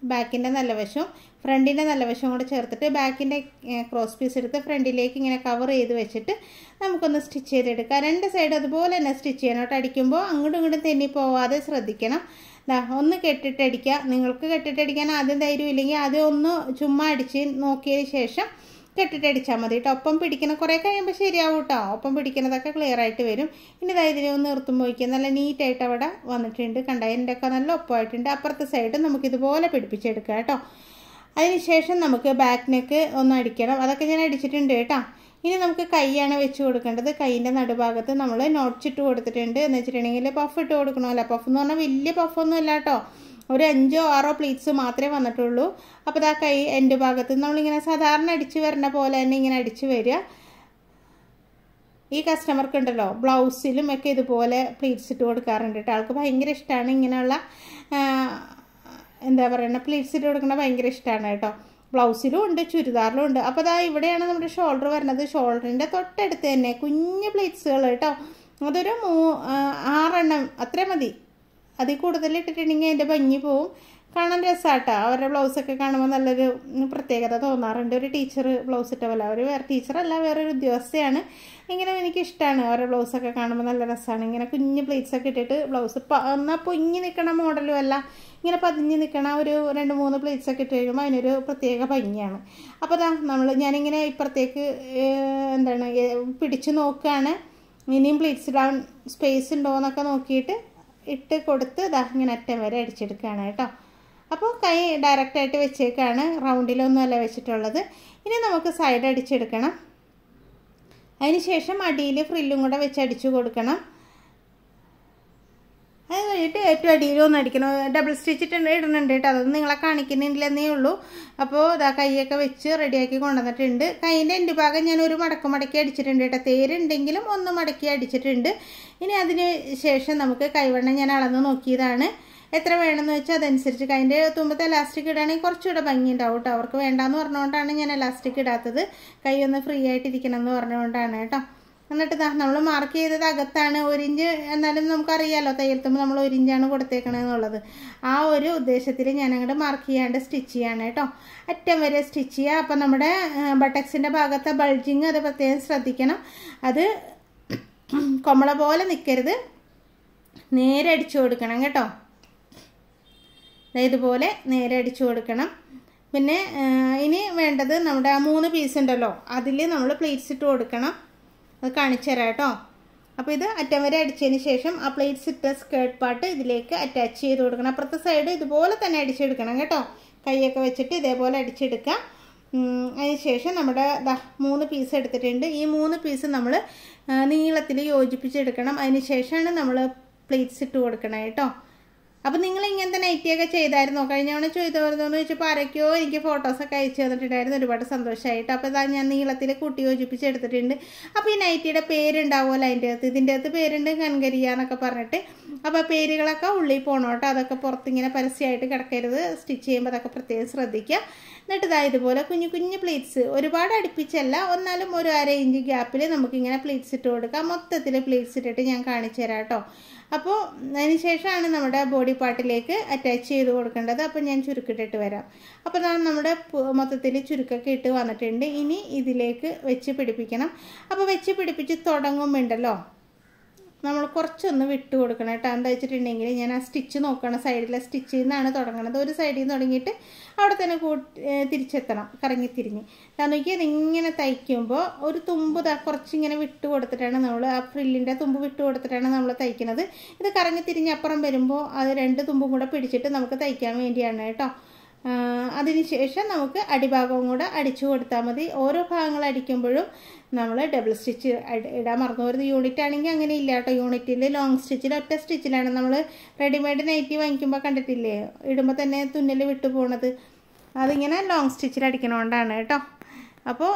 ബാക്കിൻ്റെ നല്ല വശവും ഫ്രണ്ടിൻ്റെ നല്ല വശവും കൂടെ ചേർത്തിട്ട് ബാക്കിൻ്റെ ക്രോസ് പീസ് എടുത്ത് ഫ്രണ്ടിലേക്ക് ഇങ്ങനെ കവർ ചെയ്ത് വെച്ചിട്ട് നമുക്കൊന്ന് സ്റ്റിച്ച് ചെയ്തെടുക്കാം. രണ്ട് സൈഡ് അതുപോലെ തന്നെ സ്റ്റിച്ച് ചെയ്യണം കേട്ടോ. അടിക്കുമ്പോൾ അങ്ങോട്ടും ഇങ്ങോട്ടും തെന്നി പോവാതെ ശ്രദ്ധിക്കണം. ഒന്ന് കെട്ടിട്ടടിക്കുക. നിങ്ങൾക്ക് കെട്ടിട്ടടിക്കാൻ ആദ്യം ധൈര്യം ഇല്ലെങ്കിൽ ആദ്യം ഒന്ന് ചുമ്മാ അടിച്ച് നോക്കിയതിന് ശേഷം കെട്ടിട്ടടിച്ചാൽ മതി കേട്ടോ. ഒപ്പം പിടിക്കണം, കുറേ കഴിയുമ്പോൾ ശരിയാവും കേട്ടോ. ഒപ്പം പിടിക്കുന്നതൊക്കെ ക്ലിയർ ആയിട്ട് വരും. ഇനി ഇതിനെ ഒന്ന് നിർത്തുമ്പോൾ വയ്ക്കുക. നല്ല നീറ്റായിട്ട് അവിടെ വന്നിട്ടുണ്ട്. എൻ്റെ ഒക്കെ നല്ല ഒപ്പമായിട്ടുണ്ട്. അപ്പുറത്തെ സൈഡ് നമുക്കിതുപോലെ പിടിപ്പിച്ചെടുക്കാം കേട്ടോ. അതിനുശേഷം നമുക്ക് ബാക്ക് നെക്ക് ഒന്ന് അടിക്കണം. അതൊക്കെ ഞാൻ അടിച്ചിട്ടുണ്ട് കേട്ടോ. ഇനി നമുക്ക് കൈയാണ് വെച്ച് കൊടുക്കേണ്ടത്. കൈയിൻ്റെ നടുഭാഗത്ത് നമ്മൾ നോട്ട്സ് ഇട്ട് കൊടുത്തിട്ടുണ്ട്. എന്ന് വെച്ചിട്ടുണ്ടെങ്കിൽ പഫ് ഇട്ട് കൊടുക്കണമല്ലോ. പഫ് എന്ന് പറഞ്ഞാൽ വലിയ പഫൊന്നും ഇല്ല കേട്ടോ. ഒരു 5 or 6 പ്ലീറ്റ്സ് മാത്രമേ വന്നിട്ടുള്ളൂ. അപ്പോൾ കൈ എൻ്റെ ഭാഗത്ത് നമ്മളിങ്ങനെ സാധാരണ അടിച്ച് വരുന്ന പോലെ തന്നെ ഇങ്ങനെ അടിച്ച് വരിക. ഈ കസ്റ്റമർക്ക് ഉണ്ടല്ലോ ബ്ലൗസിലും ഒക്കെ ഇതുപോലെ പ്ലീറ്റ്സ് ഇട്ട് കൊടുക്കാറുണ്ട് കേട്ടോ. ആൾക്ക് ഭയങ്കര ഇഷ്ടമാണ് ഇങ്ങനെയുള്ള എന്താ പറയുക പ്ലീറ്റ്സ് ഇട്ട് കൊടുക്കുന്നത് ഭയങ്കര ഇഷ്ടമാണ് കേട്ടോ. ബ്ലൗസിലും ഉണ്ട്, ചുരിദാറിലും ഉണ്ട്. അപ്പോൾ ഇവിടെയാണ് നമ്മുടെ ഷോൾഡർ വരുന്നത്. ഷോൾഡറിൻ്റെ തൊട്ടടുത്ത് തന്നെ കുഞ്ഞ് പ്ലീറ്റ്സുകൾ കേട്ടോ. അതൊരു 6 എണ്ണം അത്രേ മതി. അതിൽ കൂടുതൽ ഇട്ടിട്ടുണ്ടെങ്കിൽ അതിൻ്റെ ഭംഗി പോവും. കാണാൻ രസമാട്ടോ. അവരുടെ ബ്ലൗസൊക്കെ കാണുമ്പോൾ നല്ലൊരു പ്രത്യേകത തോന്നാറുണ്ട്. ഒരു ടീച്ചർ ബ്ലൗസ് ഇട്ട പോലെ, അവർ വേറെ ടീച്ചറല്ല, വേറൊരു ഉദ്യോഗസ്ഥയാണ്. ഇങ്ങനെ എനിക്കിഷ്ടമാണ് അവരുടെ ബ്ലൗസൊക്കെ കാണുമ്പോൾ നല്ല രസമാണ്. ഇങ്ങനെ കുഞ്ഞ് പ്ലേറ്റ്സൊക്കെ ഇട്ടിട്ട് ബ്ലൗസ് എന്നാൽ പൊങ്ങി നിൽക്കണ മോഡലും അല്ല, ഇങ്ങനെ പതിഞ്ഞ് നിൽക്കണ ഒരു 2-3 പ്ലേറ്റ്സൊക്കെ ഇട്ട് കഴിയുമ്പോൾ അതിനൊരു പ്രത്യേക ഭംഗിയാണ്. അപ്പോൾ ഞാനിങ്ങനെ ഇപ്പുറത്തേക്ക് പിടിച്ച് നോക്കുകയാണ്. ഇനിയും പ്ലേറ്റ്സ് ഇടാൻ സ്പേസ് ഉണ്ടോ എന്നൊക്കെ നോക്കിയിട്ട് ഇട്ട് കൊടുത്ത് ഇങ്ങനെ അറ്റം വരെ അടിച്ചെടുക്കുകയാണ് കേട്ടോ. അപ്പോൾ കൈ ഡയറക്റ്റായിട്ട് വെച്ചേക്കാണ്, റൗണ്ടിലൊന്നും അല്ല വെച്ചിട്ടുള്ളത്. ഇനി നമുക്ക് സൈഡ് അടിച്ചെടുക്കണം. അതിനുശേഷം അടിയിൽ ഫ്രില്ലും കൂടെ വെച്ച് അടിച്ചു കൊടുക്കണം. അത് കഴിഞ്ഞിട്ട് ഏറ്റവും അടിയിലൊന്നും അടിക്കണം. ഡബിൾ സ്റ്റിച്ച് ഇടുന്നുണ്ട് കേട്ടോ. അതൊന്നും നിങ്ങളെ കാണിക്കുന്നില്ലെന്നേ ഉള്ളൂ. അപ്പോൾ കൈയൊക്കെ വെച്ച് റെഡിയാക്കി കൊണ്ടുവന്നിട്ടുണ്ട്. കൈയിൻ്റെ എൻ്റെ ഭാഗം ഞാൻ ഒരു മടക്കി അടിച്ചിട്ടുണ്ട് കേട്ടോ. തേരുണ്ടെങ്കിലും ഒന്ന് മടക്കി അടിച്ചിട്ടുണ്ട്. ഇനി അതിന് ശേഷം നമുക്ക് കൈവണ്ണം ഞാൻ അളന്ന് നോക്കിയതാണ്. എത്ര വേണമെന്ന് വെച്ചാൽ അതനുസരിച്ച് കൈൻ്റെ തുമ്പത്തെ എലാസ്റ്റിക് ഇടുകയാണെങ്കിൽ കുറച്ചുകൂടെ ഭംഗി ഉണ്ടാവും കേട്ടോ. അവർക്ക് വേണ്ടാന്ന് പറഞ്ഞുകൊണ്ടാണ് ഞാൻ എലാസ്റ്റിക് ഇടാത്തത്. കൈ ഒന്ന് ഫ്രീ ആയിട്ടിരിക്കണം എന്ന് പറഞ്ഞുകൊണ്ടാണ് കേട്ടോ. എന്നിട്ട് നമ്മൾ മാർക്ക് ചെയ്തത് അകത്താണ് 1 ഇഞ്ച്, എന്നാലും നമുക്കറിയാമല്ലോ തയ്യൽത്തുമ്പോൾ നമ്മൾ 1 ഇഞ്ചാണ് കൊടുത്തേക്കണമെന്നുള്ളത്. ആ ഒരു ഉദ്ദേശത്തിൽ ഞാൻ അങ്ങോട്ട് മാർക്ക് ചെയ്യാണ്ട് സ്റ്റിച്ച് ചെയ്യാണ് കേട്ടോ. അറ്റം വരെ സ്റ്റിച്ച് ചെയ്യുക. അപ്പം നമ്മുടെ ബട്ടക്സിൻ്റെ ഭാഗത്തെ ബൾജിങ് അത് പ്രത്യേകം ശ്രദ്ധിക്കണം. അത് കൊമള പോലെ നിൽക്കരുത്, നേരെ അടിച്ചു കൊടുക്കണം കേട്ടോ. ഇതുപോലെ നേരെ അടിച്ചു കൊടുക്കണം. പിന്നെ ഇനി വേണ്ടത് നമ്മുടെ ആ 3 പീസ് ഉണ്ടല്ലോ, അതിൽ നമ്മൾ പ്ലേറ്റ്സ് ഇട്ട് കൊടുക്കണം. അത് കാണിച്ചു തരാം കേട്ടോ. അപ്പോൾ ഇത് അറ്റം വരെ അടിച്ചതിന് ശേഷം ആ പ്ലേറ്റ്സ് ഇട്ട സ്കേർട്ട് പാർട്ട് ഇതിലേക്ക് അറ്റാച്ച് ചെയ്ത് കൊടുക്കണം. അപ്പുറത്തെ സൈഡ് ഇതുപോലെ തന്നെ അടിച്ചെടുക്കണം കേട്ടോ. കൈയൊക്കെ വെച്ചിട്ട് ഇതേപോലെ അടിച്ചെടുക്കുക. അതിന് ശേഷം നമ്മുടെ 3 പീസ് എടുത്തിട്ടുണ്ട്. ഈ 3 പീസ് നമ്മൾ നീളത്തിൽ യോജിപ്പിച്ചെടുക്കണം. അതിന് ശേഷമാണ് നമ്മൾ പ്ലേറ്റ്സ് ഇട്ട് കൊടുക്കണം കേട്ടോ. അപ്പോൾ നിങ്ങൾ ഇങ്ങനത്തെ നൈറ്റിയൊക്കെ ചെയ്തായിരുന്നോ? കഴിഞ്ഞ തവണ ചെയ്തോന്ന് ചോദിച്ചപ്പോൾ ആരൊക്കെയോ എനിക്ക് ഫോട്ടോസൊക്കെ അയച്ചു തന്നിട്ടുണ്ടായിരുന്നു. ഒരുപാട് സന്തോഷമായിട്ട്. അപ്പോൾ ഇതാ ഞാൻ നീളത്തിൽ കൂട്ടി യോജിപ്പിച്ചെടുത്തിട്ടുണ്ട്. അപ്പോൾ ഈ നൈറ്റിയുടെ പേരുണ്ടാവുമല്ലോ അതിൻ്റെ അകത്ത്. ഇതിൻ്റെ അകത്ത് പേരുണ്ട് കൻകരിയ എന്നൊക്കെ പറഞ്ഞിട്ട്. അപ്പോൾ പേരുകളൊക്കെ ഉള്ളിൽ പോകണം കേട്ടോ. അതൊക്കെ പുറത്തിങ്ങനെ പരസ്യമായിട്ട് കിടക്കരുത്. സ്റ്റിച്ച് ചെയ്യുമ്പോൾ അതൊക്കെ പ്രത്യേകം ശ്രദ്ധിക്കുക. എന്നിട്ട് ഇതാ ഇതുപോലെ കുഞ്ഞു കുഞ്ഞു പ്ലേറ്റ്സ്, ഒരുപാട് അടുപ്പിച്ചല്ല, എന്നാലും ഒരു 1/2 ഇഞ്ച് ഗ്യാപ്പിൽ നമുക്കിങ്ങനെ പ്ലേറ്റ്സ് ഇട്ട് കൊടുക്കാം. മൊത്തത്തിൽ പ്ലേറ്റ്സ് ഇട്ടിട്ട് ഞാൻ കാണിച്ചു തരാം കേട്ടോ. അപ്പോൾ അതിന് ശേഷമാണ് നമ്മുടെ ബോഡി പാർട്ടിലേക്ക് അറ്റാച്ച് ചെയ്ത് കൊടുക്കേണ്ടത്. അപ്പോൾ ഞാൻ ചുരുക്കിട്ടിട്ട് വരാം. അപ്പോൾ നമ്മുടെ മൊത്തത്തിൽ ചുരുക്കൊക്കെ ഇട്ട് വന്നിട്ടുണ്ട്. ഇനി ഇതിലേക്ക് വെച്ച് പിടിപ്പിക്കണം. അപ്പോൾ വെച്ച് പിടിപ്പിച്ച് തുടങ്ങുമ്പോണ്ടല്ലോ നമ്മൾ കുറച്ചൊന്ന് വിട്ട് കൊടുക്കണം കേട്ടോ. എന്താ വെച്ചിട്ടുണ്ടെങ്കിൽ ഞാൻ ആ സ്റ്റിച്ച് നോക്കണം. സൈഡിലെ സ്റ്റിച്ചിൽ നിന്നാണ് തുടങ്ങുന്നത്. ഒരു സൈഡിൽ നിന്ന് തുടങ്ങിയിട്ട് അവിടെ തന്നെ തിരിച്ചെത്തണം, കറങ്ങിത്തിരിഞ്ഞ്. നോക്കിയാൽ ഇതിങ്ങനെ തയ്ക്കുമ്പോൾ ഒരു തുമ്പ് കുറച്ചിങ്ങനെ വിട്ട് കൊടുത്തിട്ടാണ് നമ്മൾ ആ ഫ്രില്ലിൻ്റെ തുമ്പ് വിട്ട് കൊടുത്തിട്ടാണ് നമ്മൾ തയ്ക്കുന്നത്. ഇത് കറങ്ങിത്തിരിഞ്ഞ് അപ്പുറം വരുമ്പോൾ അത് 2 തുമ്പും കൂടെ പിടിച്ചിട്ട് നമുക്ക് തയ്ക്കാൻ വേണ്ടിയാണ് കേട്ടോ. അതിനുശേഷം നമുക്ക് അടിഭാഗവും കൂടെ അടിച്ചു കൊടുത്താൽ മതി. ഓരോ ഭാഗങ്ങൾ അടിക്കുമ്പോഴും നമ്മൾ ഡബിൾ സ്റ്റിച്ച് ഇടാൻ മറന്നു പോരുത്. യൂണിറ്റ് ആണെങ്കിൽ അങ്ങനെ ഇല്ല കേട്ടോ. യൂണിറ്റിൽ ലോങ് സ്റ്റിച്ചിൽ ഒറ്റ സ്റ്റിച്ചിലാണ്. നമ്മൾ റെഡിമെയ്ഡ് നൈറ്റി വാങ്ങിക്കുമ്പോൾ കണ്ടിട്ടില്ലേ, ഇടുമ്പോൾ തന്നെ തുന്നൽ വിട്ടു പോണത്. അതിങ്ങനെ ലോങ് സ്റ്റിച്ചിൽ അടിക്കണോണ്ടാണ് കേട്ടോ. അപ്പോൾ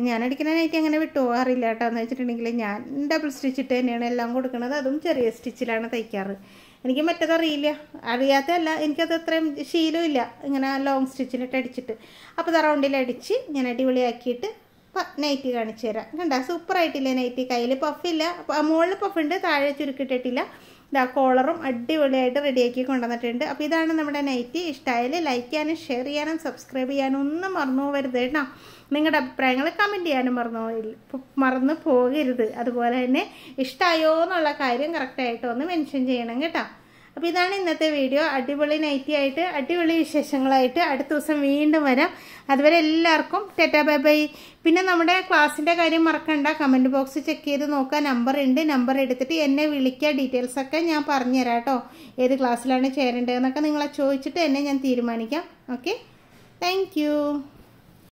ഞാൻ അടിക്കുന്ന നൈറ്റി അങ്ങനെ വിട്ടു പോകാറില്ല കേട്ടോ. എന്ന് വെച്ചിട്ടുണ്ടെങ്കിൽ ഞാൻ ഡബിൾ സ്റ്റിച്ചിട്ട് തന്നെയാണ് എല്ലാം കൊടുക്കുന്നത്. അതും ചെറിയ സ്റ്റിച്ചിലാണ് തയ്ക്കാറ്. എനിക്ക് മറ്റേതറിയില്ല, അറിയാത്തതല്ല, എനിക്കത് അത്രയും ശീലമില്ല ഇങ്ങനെ ലോങ് സ്റ്റിച്ചിലിട്ട് അടിച്ചിട്ട്. അപ്പോൾ ഇത് റൗണ്ടിൽ അടിച്ച് ഞാൻ അടിപൊളിയാക്കിയിട്ട് നൈറ്റി കാണിച്ചു തരാം. കണ്ട സൂപ്പറായിട്ടില്ലേ നൈറ്റി? കയ്യിൽ പഫില്ല, മുകളിൽ പഫുണ്ട്, താഴെ ചുരുക്കിട്ടിട്ടില്ല. ഇതാ കോളറും അടിപൊളിയായിട്ട് റെഡിയാക്കി കൊണ്ടുവന്നിട്ടുണ്ട്. അപ്പോൾ ഇതാണ് നമ്മുടെ നൈറ്റി. ഇഷ്ടമായാൽ ലൈക്ക് ചെയ്യാനും ഷെയർ ചെയ്യാനും സബ്സ്ക്രൈബ് ചെയ്യാനും ഒന്നും മറന്നു പോകരുത് കേട്ടോ. നിങ്ങളുടെ അഭിപ്രായങ്ങൾ കമൻറ്റ് ചെയ്യാനും മറന്നു പോകരുത്. അതുപോലെ തന്നെ ഇഷ്ടമായോ എന്നുള്ള കാര്യം കറക്റ്റായിട്ട് ഒന്ന് മെൻഷൻ ചെയ്യണം കേട്ടോ. അപ്പോൾ ഇതാണ് ഇന്നത്തെ വീഡിയോ. അടിപൊളി നൈറ്റി ആയിട്ട് അടിപൊളി വിശേഷങ്ങളായിട്ട് അടുത്ത ദിവസം വീണ്ടും വരാം. അതുവരെ എല്ലാവർക്കും ടാറ്റാ ബൈ ബൈ. പിന്നെ നമ്മുടെ ക്ലാസ്സിൻ്റെ കാര്യം മറക്കണ്ട, കമൻറ്റ് ബോക്സ് ചെക്ക് ചെയ്ത് നോക്കുക. നമ്പർ ഉണ്ട്, നമ്പർ എടുത്തിട്ട് എന്നെ വിളിക്കുക. ഡീറ്റെയിൽസൊക്കെ ഞാൻ പറഞ്ഞുതരാം കേട്ടോ. ഏത് ക്ലാസ്സിലാണ് ചേരേണ്ടതെന്നൊക്കെ നിങ്ങളെ ചോദിച്ചിട്ട് എന്നെ ഞാൻ തീരുമാനിക്കാം. Okay, thank you.